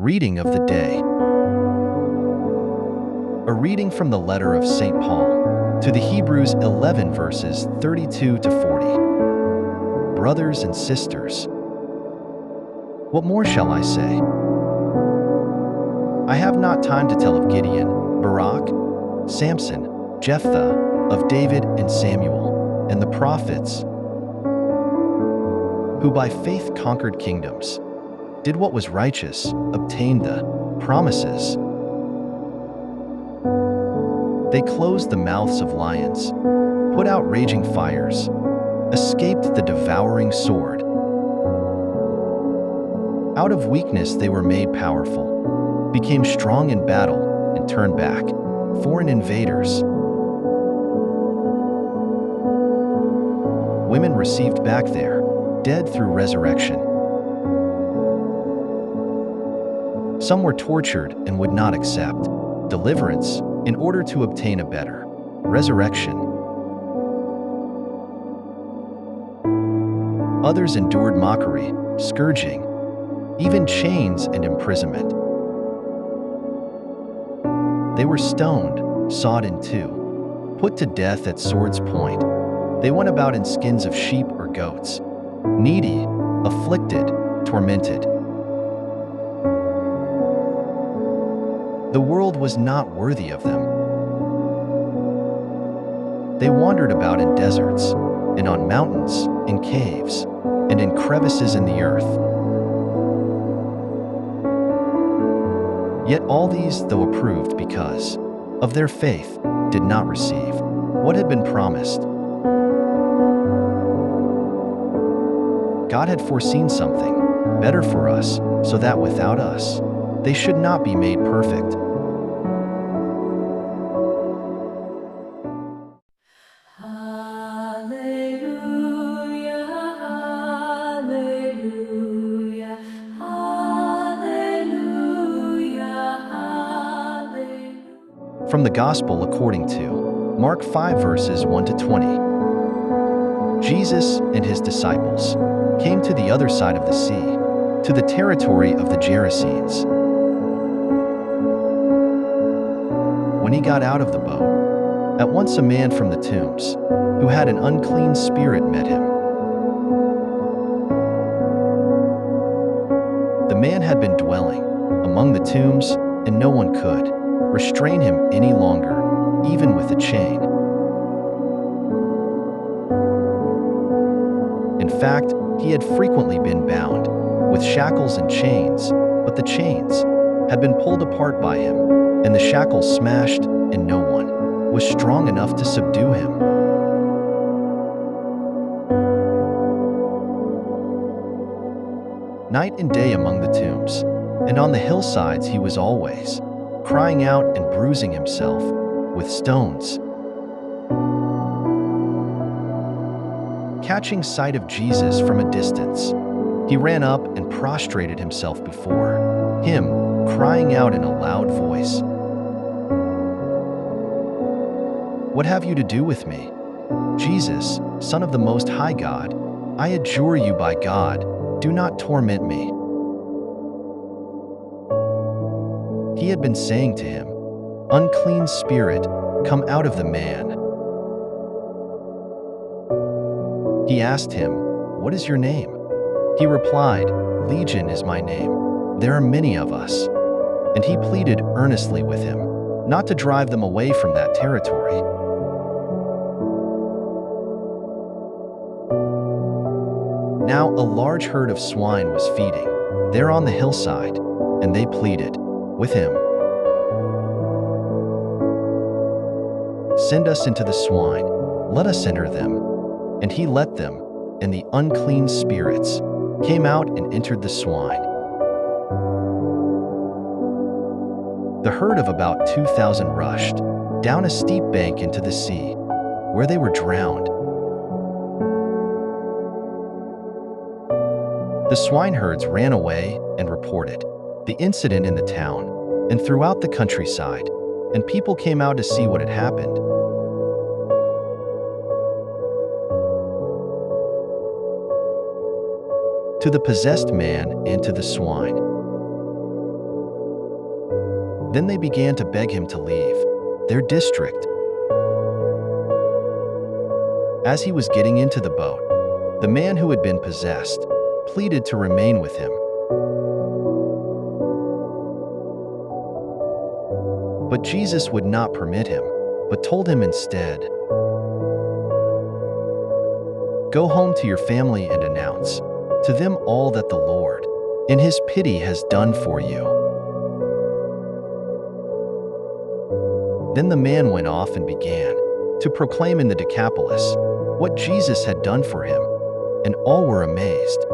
Reading of the day. A reading from the letter of St. Paul to the Hebrews 11 verses 32 to 40. Brothers and sisters, what more shall I say? I have not time to tell of Gideon, Barak, Samson, Jephthah, of David and Samuel, and the prophets, who by faith conquered kingdoms, did what was righteous, obtained the promises. They closed the mouths of lions, put out raging fires, escaped the devouring sword. Out of weakness they were made powerful, became strong in battle, and turned back foreign invaders. Women received back their dead through resurrection. Some were tortured and would not accept deliverance in order to obtain a better resurrection. Others endured mockery, scourging, even chains and imprisonment. They were stoned, sawed in two, put to death at sword's point. They went about in skins of sheep or goats, needy, afflicted, tormented. The world was not worthy of them. They wandered about in deserts, and on mountains, in caves, and in crevices in the earth. Yet all these, though approved because of their faith, did not receive what had been promised. God had foreseen something better for us, so that without us, they should not be made perfect. Hallelujah, hallelujah, hallelujah, hallelujah. From the Gospel according to Mark 5 verses 1 to 20. Jesus and his disciples came to the other side of the sea, to the territory of the Gerasenes. When he got out of the boat, at once a man from the tombs, who had an unclean spirit, met him. The man had been dwelling among the tombs, and no one could restrain him any longer, even with a chain. In fact, he had frequently been bound with shackles and chains, but the chains had been pulled apart by him, and the shackles smashed, and no one was strong enough to subdue him. Night and day among the tombs, and on the hillsides he was always crying out and bruising himself with stones. Catching sight of Jesus from a distance, he ran up and prostrated himself before him, crying out in a loud voice, "What have you to do with me, Jesus, Son of the Most High God? I adjure you by God, do not torment me." He had been saying to him, "Unclean spirit, come out of the man." He asked him, "What is your name?" He replied, "Legion is my name. There are many of us." And he pleaded earnestly with him not to drive them away from that territory. Now a large herd of swine was feeding there on the hillside, and they pleaded with him, "Send us into the swine, let us enter them." And he let them, and the unclean spirits came out and entered the swine. The herd of about 2,000 rushed down a steep bank into the sea, where they were drowned. The swineherds ran away and reported the incident in the town and throughout the countryside, and people came out to see what had happened. To the possessed man and to the swine, Then they began to beg him to leave their district. As he was getting into the boat, the man who had been possessed pleaded to remain with him. But Jesus would not permit him, but told him instead, "Go home to your family and announce to them all that the Lord, in his pity, has done for you." Then the man went off and began to proclaim in the Decapolis what Jesus had done for him, and all were amazed.